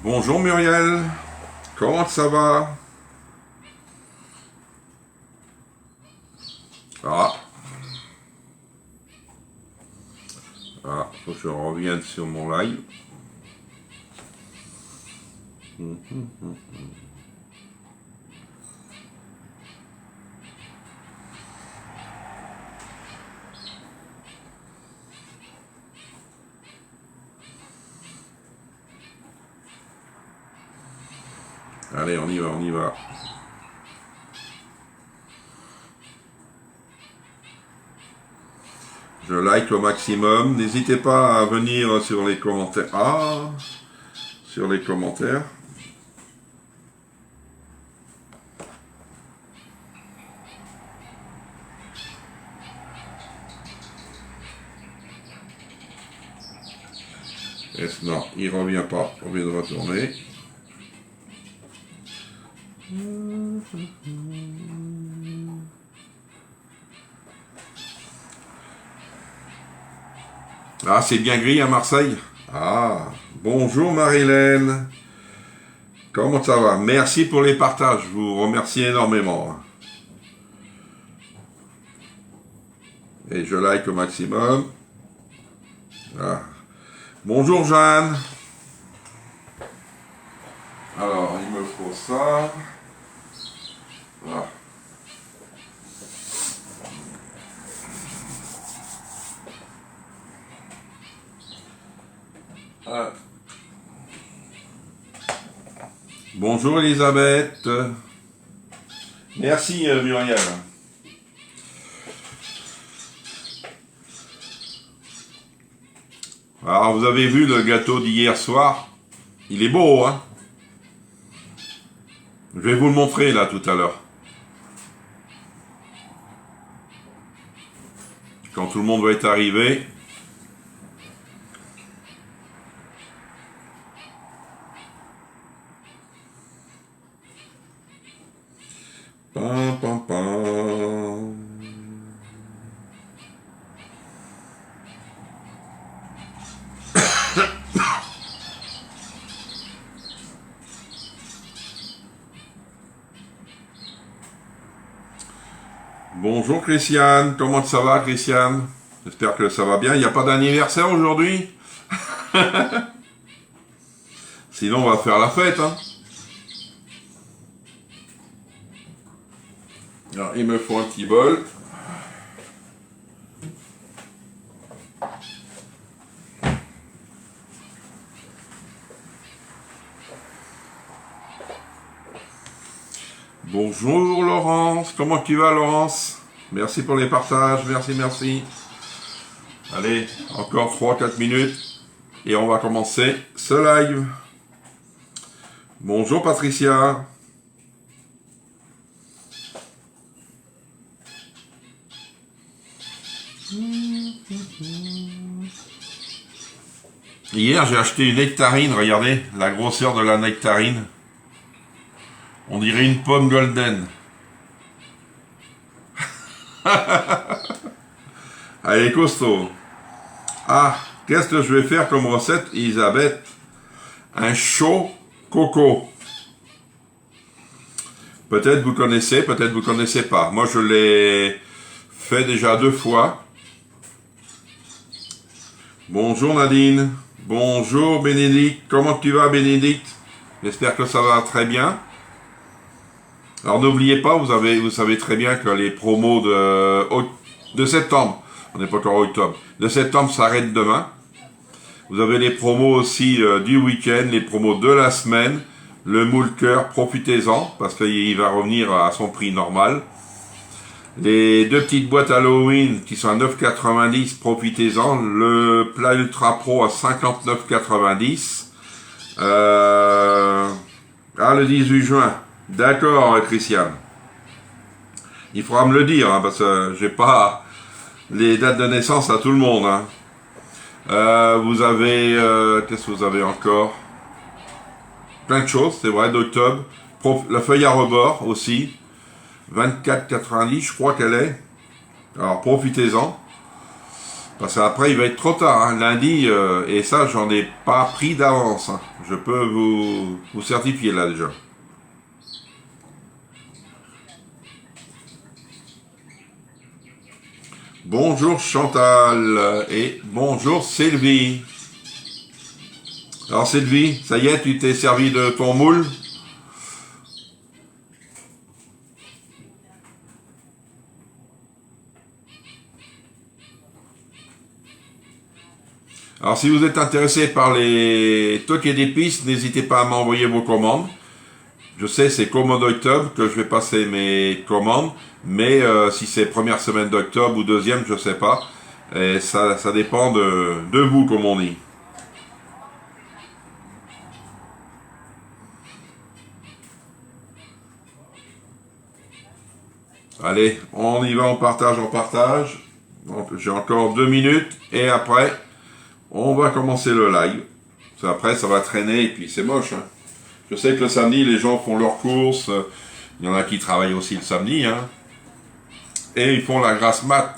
Bonjour Muriel, comment ça va? Ah, faut que je revienne sur mon live. Allez, on y va, on y va. Je like au maximum. N'hésitez pas à venir sur les commentaires. Ah, sur les commentaires. Non, il revient pas. On vient de retourner. Ah, c'est bien gris à Marseille. Ah, bonjour Marilène. Comment ça va? Merci pour les partages, je vous remercie énormément. Et je like au maximum. Ah. Bonjour Jeanne. Alors, il me faut ça. Voilà. Ah. Bonjour Elisabeth. Merci Muriel. Alors vous avez vu le gâteau d'hier soir? Il est beau, hein? Je vais vous le montrer là tout à l'heure. Quand tout le monde va être arrivé. Pam, pam, pam. Bonjour Christiane, comment ça va Christiane? J'espère que ça va bien, il n'y a pas d'anniversaire aujourd'hui? Sinon on va faire la fête, hein. Alors, il me faut un petit bol. Bonjour Laurence, comment tu vas Laurence? Merci pour les partages, merci. Allez, encore 3-4 minutes et on va commencer ce live. Bonjour Patricia. Hier j'ai acheté une nectarine, regardez la grosseur de la nectarine. On dirait une pomme golden. Allez, costaud. Ah, qu'est-ce que je vais faire comme recette, Elisabeth? Un chaud coco. Peut-être vous connaissez, peut-être vous connaissez pas. Moi, je l'ai fait déjà 2 fois. Bonjour Nadine. Bonjour Bénédicte. Comment tu vas, Bénédicte? J'espère que ça va très bien. Alors n'oubliez pas, vous savez très bien que les promos de septembre, on n'est pas encore en octobre, de septembre s'arrêtent demain. Vous avez les promos aussi du week-end, les promos de la semaine, le moule cœur, profitez-en, parce qu'il va revenir à son prix normal. Les 2 petites boîtes Halloween qui sont à 9,90, profitez-en. Le plat Ultra Pro à 59,90. Le 18 juin. D'accord, Christiane. Il faudra me le dire, hein, parce que j'ai pas les dates de naissance à tout le monde. Hein. Vous avez... qu'est-ce que vous avez encore? Plein de choses, c'est vrai, d'octobre. La feuille à rebord aussi. 24,90, je crois qu'elle est. Alors, profitez-en. Parce qu'après, il va être trop tard, hein, lundi, et ça, j'en ai pas pris d'avance. Hein. Je peux vous certifier là déjà. Bonjour Chantal et bonjour Sylvie. Alors Sylvie, ça y est, tu t'es servi de ton moule? Alors si vous êtes intéressé par les toquets d'épices, n'hésitez pas à m'envoyer vos commandes. Je sais, c'est qu'au mois d'octobre que je vais passer mes commandes, mais si c'est première semaine d'octobre ou deuxième, je sais pas. Et ça dépend de vous, comme on dit. Allez, on y va, on partage, on partage. Donc j'ai encore 2 minutes et après, on va commencer le live. Après, ça va traîner et puis c'est moche. Hein. Je sais que le samedi, les gens font leurs courses. Il y en a qui travaillent aussi le samedi. Hein. Et ils font la grasse mat.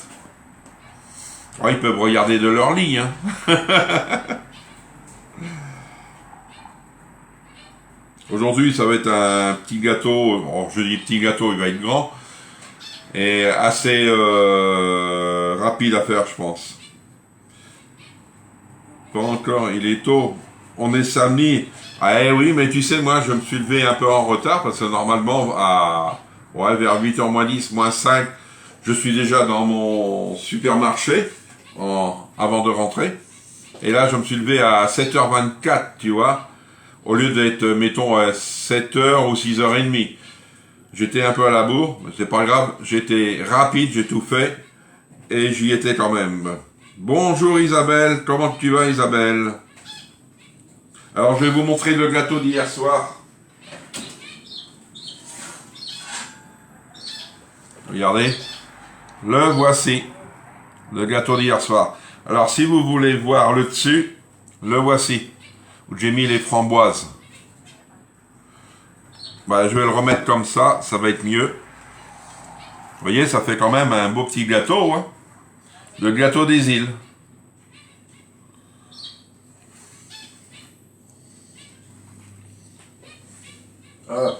Oh, ils peuvent regarder de leur lit. Hein. Aujourd'hui, ça va être un petit gâteau. Alors, je dis petit gâteau, il va être grand. Et assez rapide à faire, je pense. Pas encore, il est tôt. On est samedi. Ah eh oui, mais tu sais, moi, je me suis levé un peu en retard parce que normalement, vers 8h moins 10, moins 5, je suis déjà dans mon supermarché avant de rentrer. Et là, je me suis levé à 7h24, tu vois, au lieu d'être, mettons, à 7h ou 6h30. J'étais un peu à la bourre, mais c'est pas grave, j'étais rapide, j'ai tout fait, et j'y étais quand même. Bonjour Isabelle, comment tu vas Isabelle? Alors je vais vous montrer le gâteau d'hier soir. Regardez, le voici, le gâteau d'hier soir. Alors si vous voulez voir le dessus, le voici, où j'ai mis les framboises. Bah, je vais le remettre comme ça va être mieux. Vous voyez, ça fait quand même un beau petit gâteau, hein. Le gâteau des îles. Ah.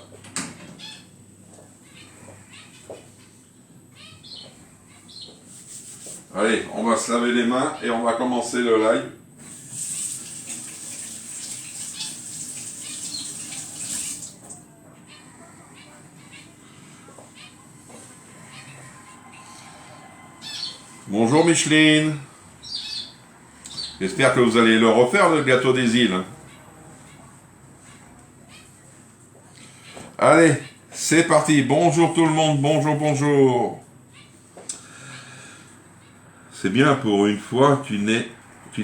Allez, on va se laver les mains et on va commencer le live. Bonjour Micheline. J'espère que vous allez le refaire, le gâteau des îles. Allez, c'est parti. Bonjour tout le monde. Bonjour, bonjour. C'est bien pour une fois, tu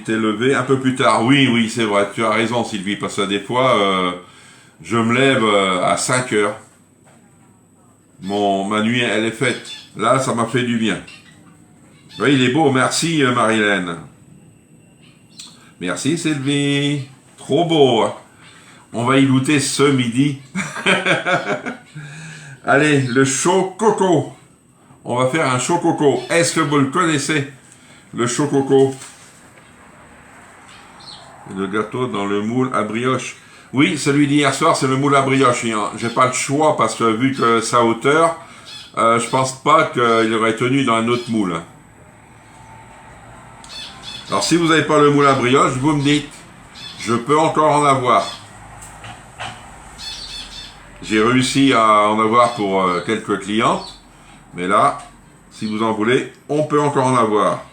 t'es levé un peu plus tard. Oui, c'est vrai. Tu as raison Sylvie, parce que des fois, je me lève à 5 heures. Ma nuit, elle est faite. Là, ça m'a fait du bien. Oui, il est beau. Merci Marilène. Merci Sylvie. Trop beau. Hein. On va y goûter ce midi. Allez, le chaud coco. On va faire un chaud coco. Est-ce que vous le connaissez? Le chaud coco. Le gâteau dans le moule à brioche. Oui, celui d'hier soir, c'est le moule à brioche. J'ai pas le choix parce que vu que sa hauteur, je pense pas qu'il aurait tenu dans un autre moule. Alors si vous n'avez pas le moule à brioche, vous me dites. Je peux encore en avoir. J'ai réussi à en avoir pour quelques clientes. Mais là, si vous en voulez, on peut encore en avoir.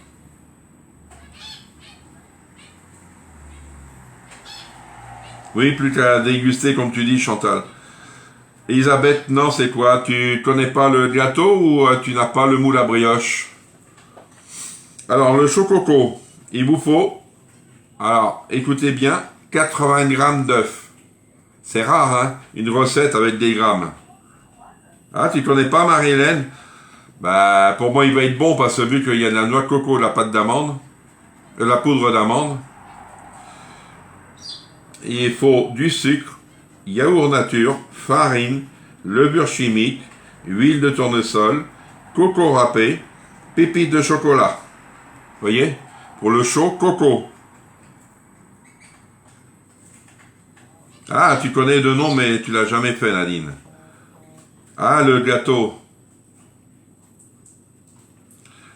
Oui, plus qu'à déguster comme tu dis Chantal. Elisabeth, non, c'est quoi? Tu connais pas le gâteau ou tu n'as pas le moule à brioche? Alors, le chaud coco, il vous faut, alors, écoutez bien, 80 grammes d'œufs. C'est rare, hein, une recette avec des grammes. Ah, tu connais pas Marie-Hélène? Bah, pour moi, il va être bon parce que vu qu'il y a de la noix de coco, la pâte d'amande, la poudre d'amande, il faut du sucre, yaourt nature, farine, levure chimique, huile de tournesol, coco râpé, pépites de chocolat. Vous voyez? Pour le chaud coco. Ah, tu connais de nom, mais tu l'as jamais fait, Nadine. Ah, le gâteau.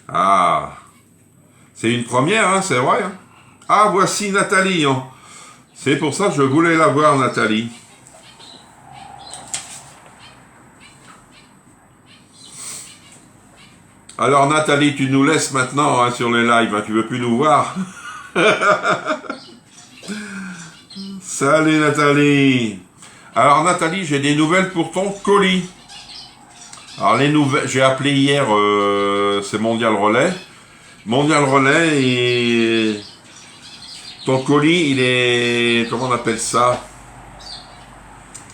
Ah, c'est une première, hein, c'est vrai. Hein. Ah, voici Nathalie. Hein. C'est pour ça que je voulais la voir, Nathalie. Alors, Nathalie, tu nous laisses maintenant hein, sur les lives. Hein, tu veux plus nous voir. Salut, Nathalie. Alors, Nathalie, j'ai des nouvelles pour ton colis. Alors, les nouvelles, j'ai appelé hier, c'est Mondial Relais. Mondial Relais et ton colis, il est, comment on appelle ça?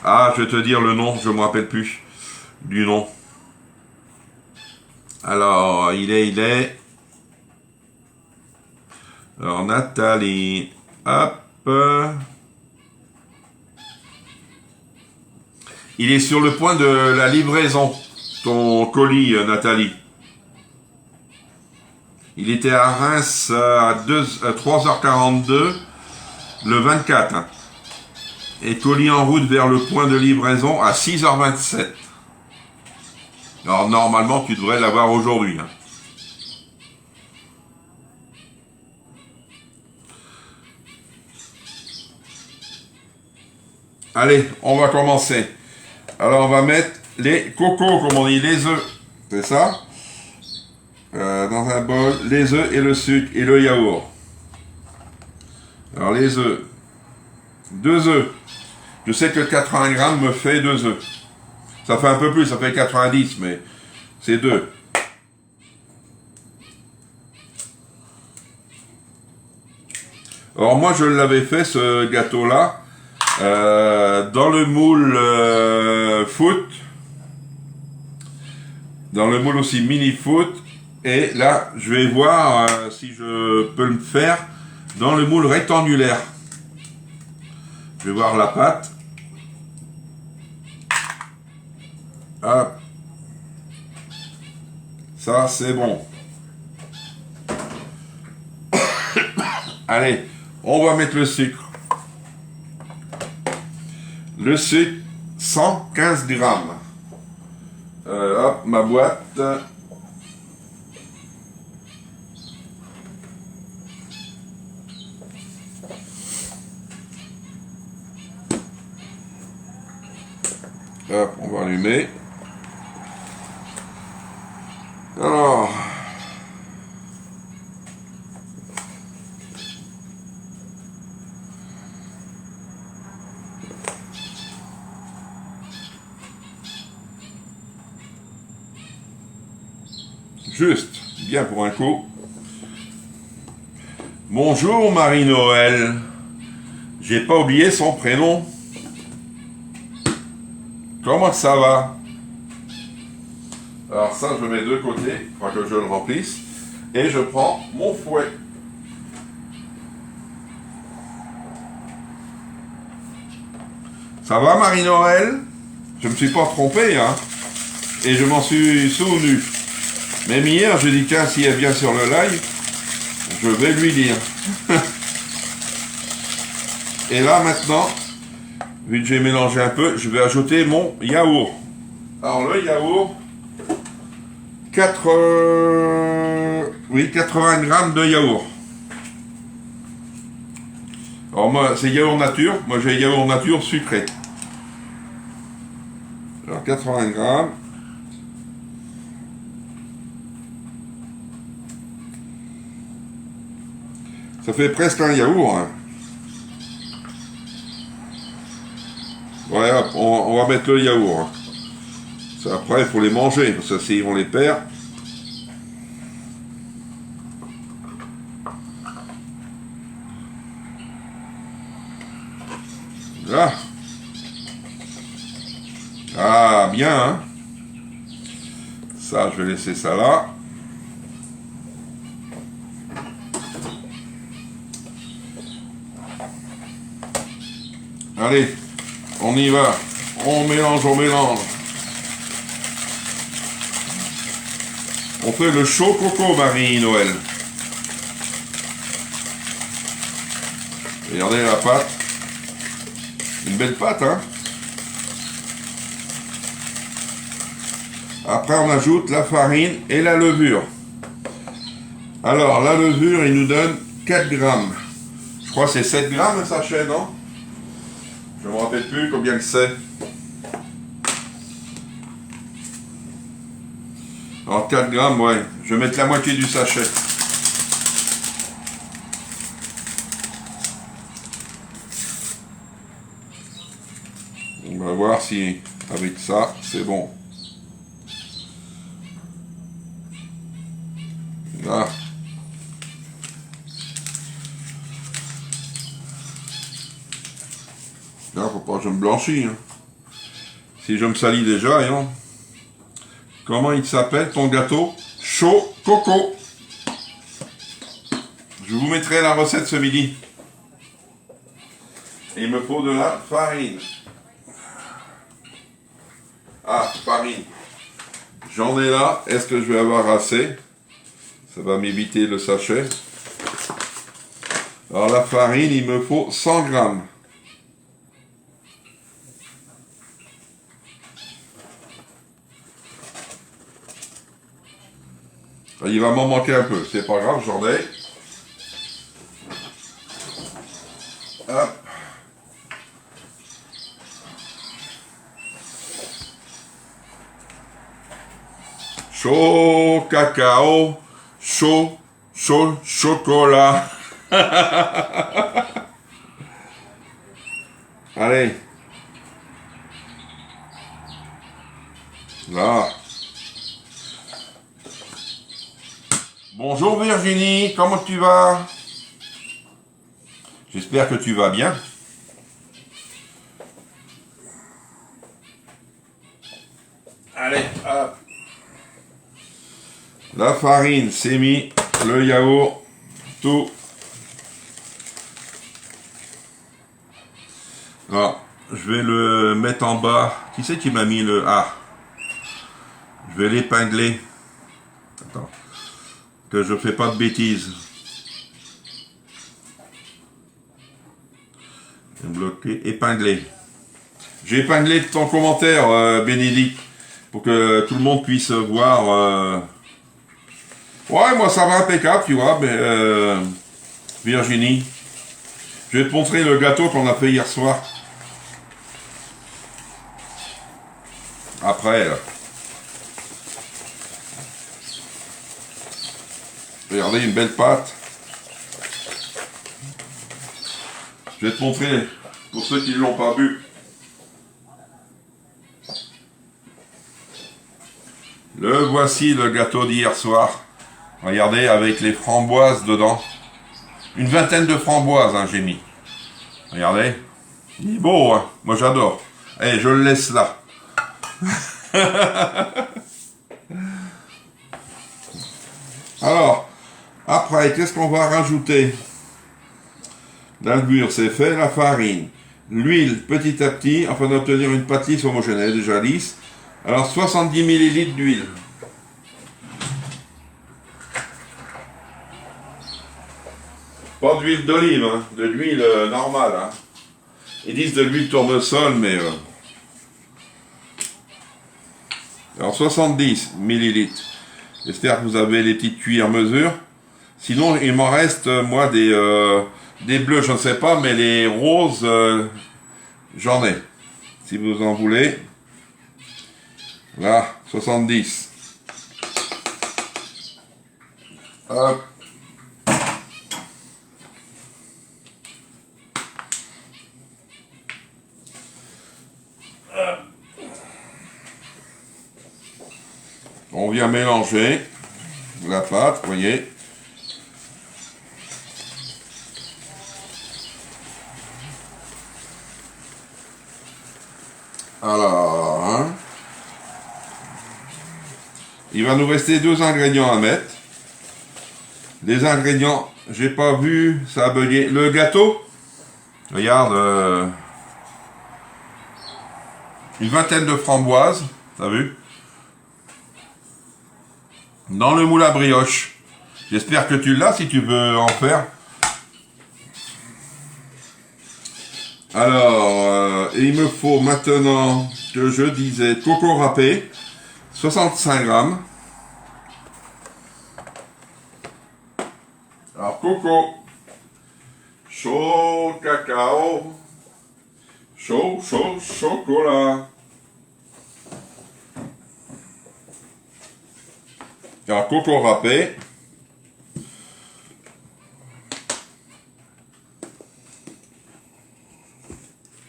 Ah, je vais te dire le nom, je me rappelle plus du nom. Alors, il est. Alors, Nathalie, hop. Il est sur le point de la livraison, ton colis, Nathalie. Il était à Reims à 3h42, le 24. Hein. Et colis en route vers le point de livraison à 6h27. Alors normalement, tu devrais l'avoir aujourd'hui. Hein. Allez, on va commencer. Alors on va mettre les cocos, comme on dit, les œufs. C'est ça? Dans un bol, les œufs et le sucre et le yaourt. Alors les œufs. 2 œufs. Je sais que 80 grammes me fait 2 œufs. Ça fait un peu plus, ça fait 90, mais c'est 2. Alors moi je l'avais fait ce gâteau-là dans le moule foot. Dans le moule aussi mini foot. Et là, je vais voir si je peux le faire dans le moule rectangulaire. Je vais voir la pâte. Hop. Ça, c'est bon. Allez, on va mettre le sucre. Le sucre, 115 grammes. Hop, ma boîte. Hop, on va allumer. Alors. Juste, bien pour un coup. Bonjour Marie-Noël. J'ai pas oublié son prénom. Comment ça va? Alors ça, je le mets de côté, pour que je le remplisse. Et je prends mon fouet. Ça va Marie-Noël? Je me suis pas trompé, hein. Et je m'en suis souvenu. Même hier, je dis tiens, si elle vient sur le live, je vais lui dire. Et là maintenant, vu que j'ai mélangé un peu, je vais ajouter mon yaourt. Alors le yaourt, 80 grammes de yaourt. Alors moi, c'est yaourt nature. Moi, j'ai yaourt nature sucré. Alors 80 grammes. Ça fait presque un yaourt. Hein. Ouais, hop, on va mettre le yaourt. Hein. Ça, après, il faut les manger, parce que si on les perd. Là. Ah, bien, hein. Ça, je vais laisser ça là. Allez, on y va. On mélange, on mélange. On fait le chaud coco, Marie-Noël. Regardez la pâte. Une belle pâte, hein. Après, on ajoute la farine et la levure. Alors, la levure, il nous donne 4 grammes. Je crois que c'est 7 grammes le sachet, non? Je ne me rappelle plus combien c'est. Alors, 4 grammes, ouais. Je vais mettre la moitié du sachet. On va voir si avec ça, c'est bon. Là. Là, faut pas que je me blanchisse. Hein. Si je me salis déjà, hein. Comment il s'appelle ton gâteau? Chaud coco. Je vous mettrai la recette ce midi. Et il me faut de la farine. Ah, farine. J'en ai là. Est-ce que je vais avoir assez? Ça va m'éviter le sachet. Alors la farine, il me faut 100 grammes. Il va m'en manquer un peu. C'est pas grave, j'en ai. Hop. Chaud cacao, chaud chocolat. Allez. Là. Bonjour Virginie, comment tu vas? J'espère que tu vas bien. Allez, hop. La farine, c'est mis, le yaourt, tout. Alors, je vais le mettre en bas. Qui c'est qui m'a mis le A? Je vais l'épingler. Attends. Que je fais pas de bêtises. Bloqué, épinglé. J'ai épinglé ton commentaire, Bénédicte, pour que tout le monde puisse voir. Ouais, moi ça va impeccable, tu vois, mais Virginie. Je vais te montrer le gâteau qu'on a fait hier soir. Après, regardez, une belle pâte. Je vais te montrer, pour ceux qui ne l'ont pas vu. Le voici, le gâteau d'hier soir. Regardez, avec les framboises dedans. Une vingtaine de framboises, hein, j'ai mis. Regardez. Il est beau, hein. Moi j'adore. Allez, je le laisse là. Alors, après, qu'est-ce qu'on va rajouter? La levure, c'est fait. La farine. L'huile, petit à petit, afin d'obtenir une pâte lisse homogène. Elle est déjà lisse. Alors, 70 ml d'huile. Pas d'huile d'olive, hein, de l'huile normale. Hein. Ils disent de l'huile tournesol, mais... Alors 70 ml. J'espère que vous avez les petites cuillères mesure. Sinon, il m'en reste, moi, des bleus, je ne sais pas, mais les roses, j'en ai. Si vous en voulez. Là, 70. Hop. On vient mélanger la pâte, vous voyez. Alors, hein. Il va nous rester 2 ingrédients à mettre. Les ingrédients, j'ai pas vu, ça a bugué. Le gâteau, regarde, une vingtaine de framboises, t'as vu? Dans le moule à brioche. J'espère que tu l'as si tu veux en faire. Alors, il me faut maintenant que je disais coco râpé, 65 grammes. Alors, coco, chaud cacao, chaud chocolat. Alors, coco râpé.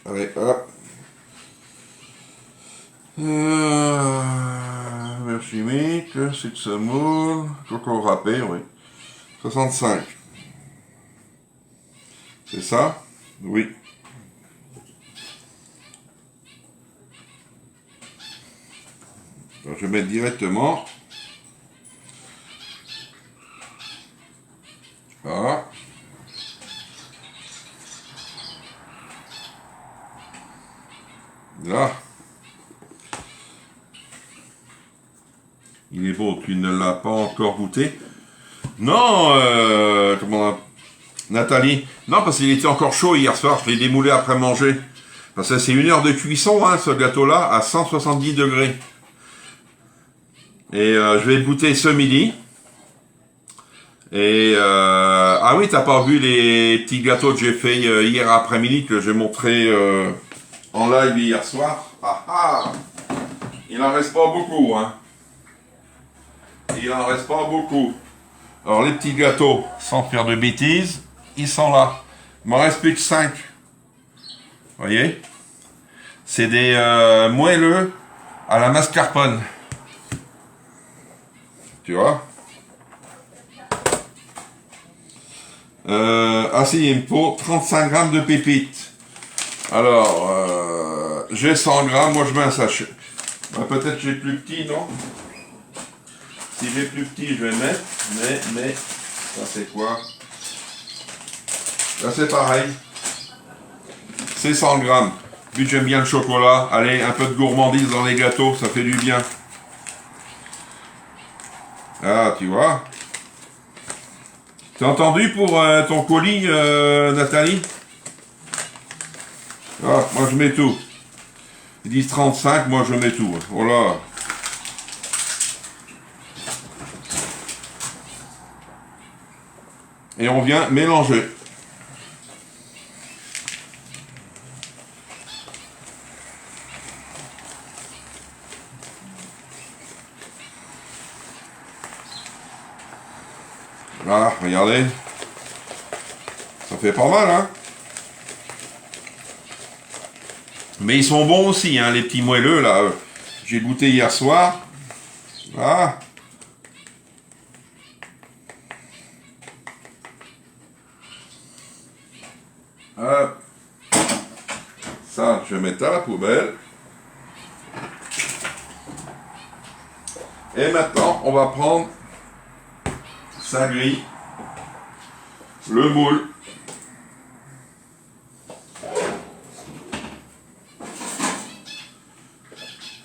Allez, hop. Verre chimique, sucre semoule, coco râpé, oui. 65. C'est ça? Oui. Alors, je vais mettre directement. Voilà. Là. Il est beau, tu ne l'as pas encore goûté. Non, comment Nathalie. Non, parce qu'il était encore chaud hier soir, je l'ai démoulé après manger. Parce que c'est 1 heure de cuisson, hein, ce gâteau-là, à 170 degrés. Et je vais le goûter ce midi. Et ah oui, t'as pas vu les petits gâteaux que j'ai fait hier après-midi, que j'ai montré en live hier soir. Ah ah, il en reste pas beaucoup, hein. Il en reste pas beaucoup. Alors les petits gâteaux, sans faire de bêtises, ils sont là. Il m'en reste plus que 5. Vous voyez? C'est des moelleux à la mascarpone. Tu vois? Ah si, il me faut 35 grammes de pépites. Alors, j'ai 100 grammes, moi je mets un sachet. Bah, peut-être j'ai plus petit, non? Si j'ai plus petit, je vais mettre, mais, ça c'est quoi? Là c'est pareil. C'est 100 grammes. Vu que j'aime bien le chocolat, allez, un peu de gourmandise dans les gâteaux, ça fait du bien. Ah, tu vois? T'as entendu pour ton colis, Nathalie? Ah, moi je mets tout. Ils disent 35, moi je mets tout. Oh là. Et on vient mélanger. Voilà, regardez. Ça fait pas mal, hein? Mais ils sont bons aussi, hein, les petits moelleux, là. J'ai goûté hier soir. Ah. Hop. Ça, je vais mettre à la poubelle. Et maintenant, on va prendre sa grille, le moule.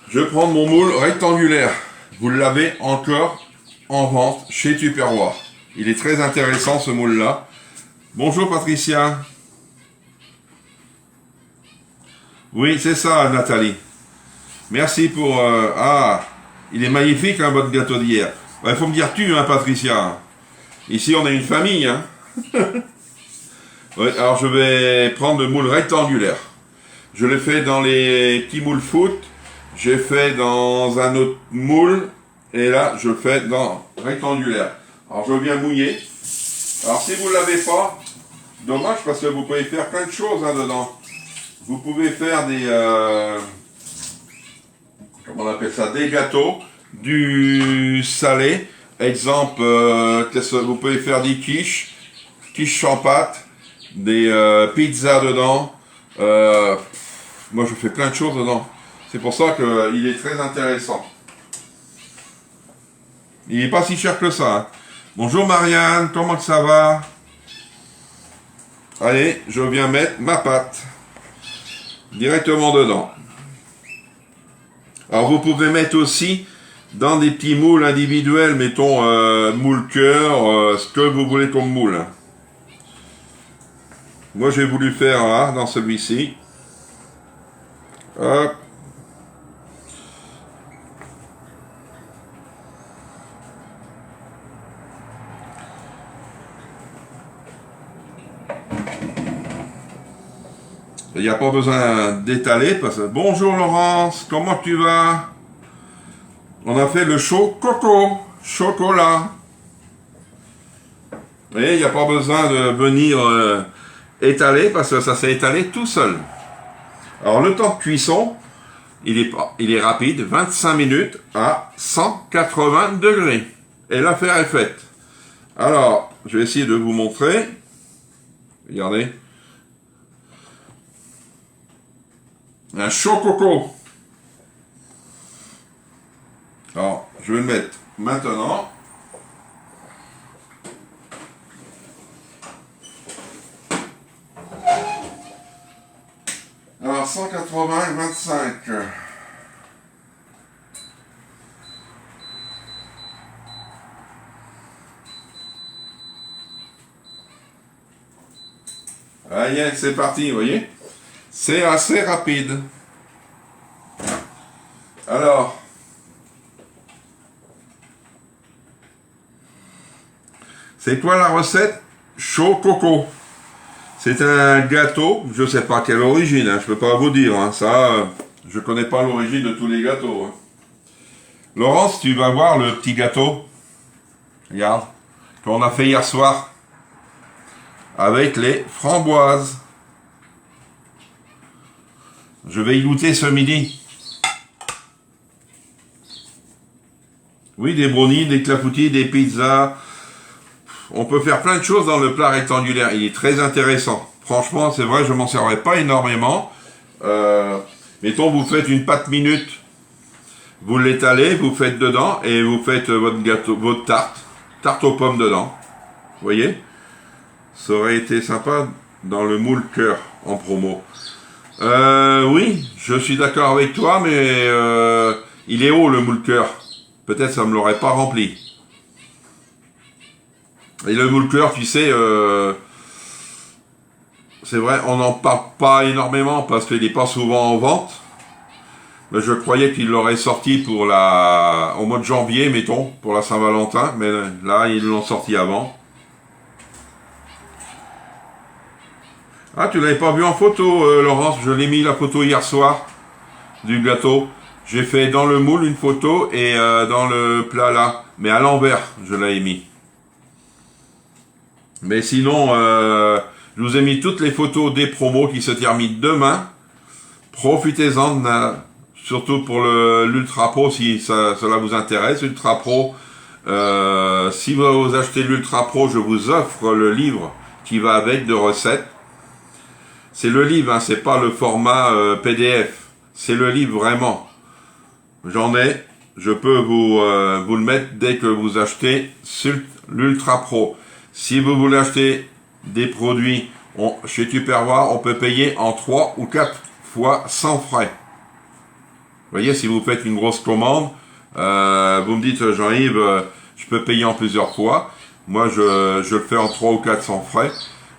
Je vais prendre mon moule rectangulaire. Vous l'avez encore en vente chez Tupperware. Il est très intéressant ce moule-là. Bonjour Patricia. Oui, c'est ça Nathalie. Merci pour... Ah, il est magnifique hein, votre gâteau d'hier. Il faut me dire tu, hein, Patricia. Ici, on a une famille. Hein. Ouais, alors, je vais prendre le moule rectangulaire. Je l'ai fait dans les petits moules foot. J'ai fait dans un autre moule. Et là, je le fais dans rectangulaire. Alors, je viens mouiller. Alors, si vous ne l'avez pas, dommage parce que vous pouvez faire plein de choses hein, dedans. Vous pouvez faire des... comment on appelle ça? Des gâteaux, du salé. Exemple, vous pouvez faire des quiches sans pâte, des pizzas dedans. Moi, je fais plein de choses dedans. C'est pour ça qu'il est très intéressant. Il n'est pas si cher que ça. Hein. Bonjour Marianne, comment ça va? Allez, je viens mettre ma pâte directement dedans. Alors, vous pouvez mettre aussi dans des petits moules individuels, mettons moule cœur, ce que vous voulez comme moule. Moi, j'ai voulu faire là, dans celui-ci. Hop. Il n'y a pas besoin d'étaler parce que... Bonjour Laurence, comment tu vas? On a fait le chaud coco, chocolat. Et il n'y a pas besoin de venir étaler parce que ça s'est étalé tout seul. Alors le temps de cuisson, il est rapide, 25 minutes à 180 degrés. Et l'affaire est faite. Alors, je vais essayer de vous montrer. Regardez. Un chaud coco. Alors, je vais le mettre maintenant. Alors, 180 et 25. Allez, c'est parti, vous voyez? C'est assez rapide. Alors, c'est quoi la recette? Chaud coco. C'est un gâteau, je sais pas quelle origine, hein, je peux pas vous dire, hein, ça, je connais pas l'origine de tous les gâteaux. Hein. Laurence, tu vas voir le petit gâteau, regarde, qu'on a fait hier soir, avec les framboises. Je vais y goûter ce midi. Oui, des brownies, des clafoutis, des pizzas. On peut faire plein de choses dans le plat rectangulaire. Il est très intéressant. Franchement, c'est vrai, je m'en servais pas énormément. Mettons, vous faites une pâte minute. Vous l'étalez, vous faites dedans et vous faites votre gâteau, votre tarte aux pommes dedans. Vous voyez? Ça aurait été sympa dans le moule cœur en promo. Oui, je suis d'accord avec toi, mais il est haut le moule cœur. Peut-être ça me l'aurait pas rempli. Et le moule cœur, tu sais, c'est vrai, on n'en parle pas énormément parce qu'il n'est pas souvent en vente. Mais je croyais qu'il l'aurait sorti pour au mois de janvier, mettons, pour la Saint-Valentin. Mais là, ils l'ont sorti avant. Ah, tu l'avais pas vu en photo, Laurence? Je l'ai mis la photo hier soir du gâteau. J'ai fait dans le moule une photo et dans le plat là. Mais à l'envers, je l'avais mis. Mais sinon, je vous ai mis toutes les photos des promos qui se terminent demain. Profitez-en, surtout pour l'Ultra Pro si cela vous intéresse. Ultra Pro, si vous achetez l'Ultra Pro, je vous offre le livre qui va avec de recettes. C'est le livre, hein, c'est pas le format PDF. C'est le livre vraiment. J'en ai. Je peux vous le mettre dès que vous achetez l'Ultra Pro. Si vous voulez acheter des produits chez Tupperware, on peut payer en 3 ou 4 fois sans frais. Vous voyez, si vous faites une grosse commande, vous me dites, Jean-Yves, je peux payer en plusieurs fois. Moi, je le fais en 3 ou 4 sans frais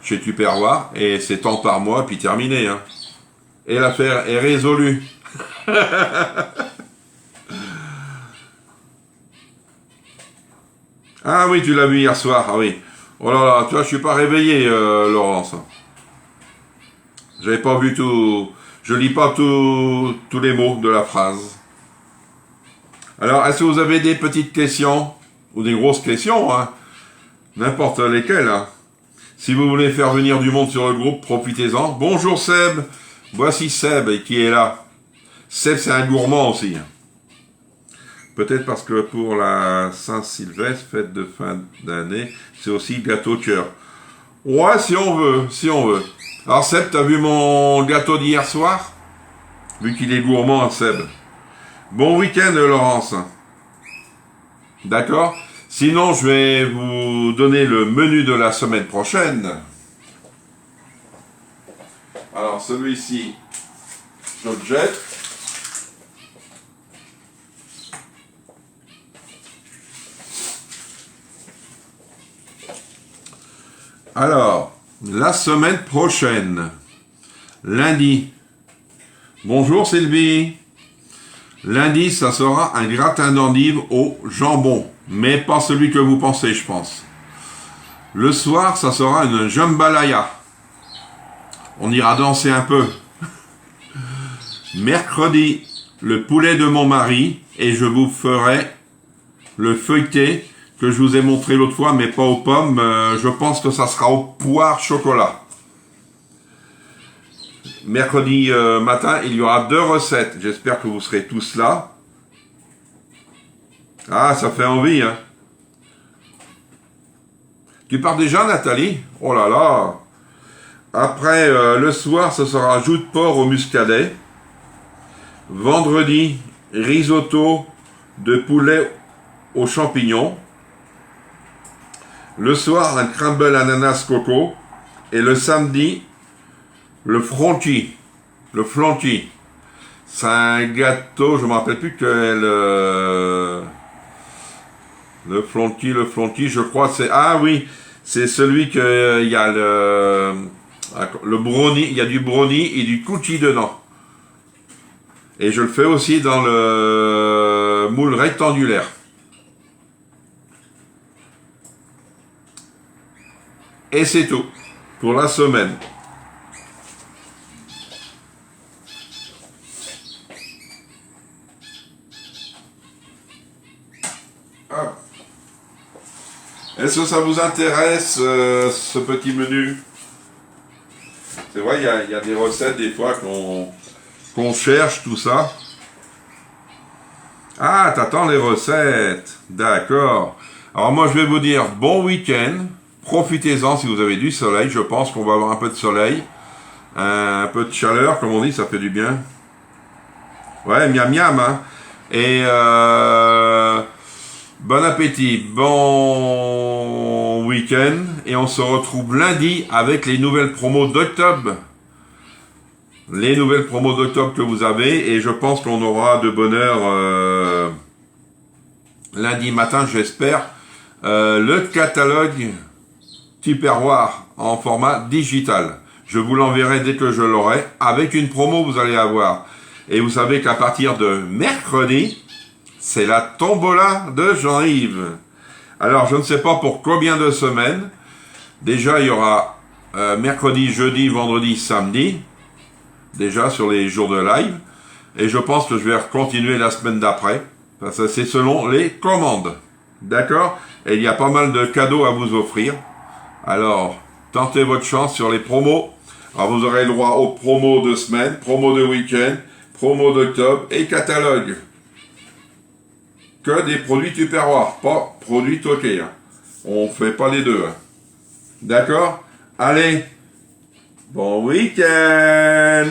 chez Tupperware et c'est tant par mois, puis terminé. Hein. Et l'affaire est résolue. Ah oui, tu l'as vu hier soir, ah oui. Oh là là, tu vois, je suis pas réveillé, Laurence. J'avais pas vu tout... Je lis pas tous les mots de la phrase. Alors, est-ce que vous avez des petites questions? Ou des grosses questions, hein? N'importe lesquelles, hein. Si vous voulez faire venir du monde sur le groupe, profitez-en. Bonjour Seb. Voici Seb qui est là. Seb, c'est un gourmand aussi. Peut-être parce que pour la Saint-Sylvestre, fête de fin d'année, c'est aussi gâteau de cœur. Ouais, si on veut, si on veut. Alors Seb, t'as vu mon gâteau d'hier soir? Vu qu'il est gourmand, Seb. Bon week-end, Laurence. D'accord? Sinon, je vais vous donner le menu de la semaine prochaine. Alors, celui-ci, je le jette. Alors, La semaine prochaine, lundi. Bonjour Sylvie. Lundi, ça sera un gratin d'endives au jambon, mais pas celui que vous pensez, je pense. Le soir, ça sera une jambalaya. On ira danser un peu. Mercredi, le poulet de mon mari, et je vous ferai le feuilleté que je vous ai montré l'autre fois, mais pas aux pommes. Je pense que ça sera au poire chocolat. Mercredi matin, il y aura 2 recettes. J'espère que vous serez tous là. Ah, ça fait envie, hein. Tu pars déjà, Nathalie? Oh là là. Après, le soir, ce sera joue de porc au muscadet. Vendredi, risotto de poulet aux champignons. Le soir, un crumble ananas coco. Et le samedi, le fronti. Le flanti. C'est un gâteau, je ne me rappelle plus quel... le flanti, je crois, c'est... Ah oui, c'est celui que il y a le brownie, il y a du brownie et du cookie dedans. Et je le fais aussi dans le moule rectangulaire. Et c'est tout pour la semaine. Ah. Est-ce que ça vous intéresse, ce petit menu? C'est vrai, il y a des recettes des fois qu'on cherche, tout ça. Ah, t'attends les recettes. D'accord. Alors moi, je vais vous dire bon week-end. Profitez-en si vous avez du soleil. Je pense qu'on va avoir un peu de soleil. Un peu de chaleur, comme on dit, ça fait du bien. Ouais, miam miam, hein. Et bon appétit, bon week-end. Et on se retrouve lundi avec les nouvelles promos d'octobre. Les nouvelles promos d'octobre que vous avez. Et je pense qu'on aura de bonne heure lundi matin, j'espère. Le catalogue Tupperware en format digital. Je vous l'enverrai dès que je l'aurai. Avec une promo, vous allez avoir. Et vous savez qu'à partir de mercredi, c'est la tombola de Jean-Yves. Alors, je ne sais pas pour combien de semaines. Déjà, il y aura mercredi, jeudi, vendredi, samedi. Déjà, sur les jours de live. Et je pense que je vais continuer la semaine d'après. Ça, c'est selon les commandes. D'accord? Et il y a pas mal de cadeaux à vous offrir. Alors, tentez votre chance sur les promos. Alors, vous aurez le droit aux promos de semaine, promos de week-end, promos d'octobre et catalogue. Que des produits Tupperware, pas produits toqués. Hein. On fait pas les deux. Hein. D'accord? Allez, bon week-end!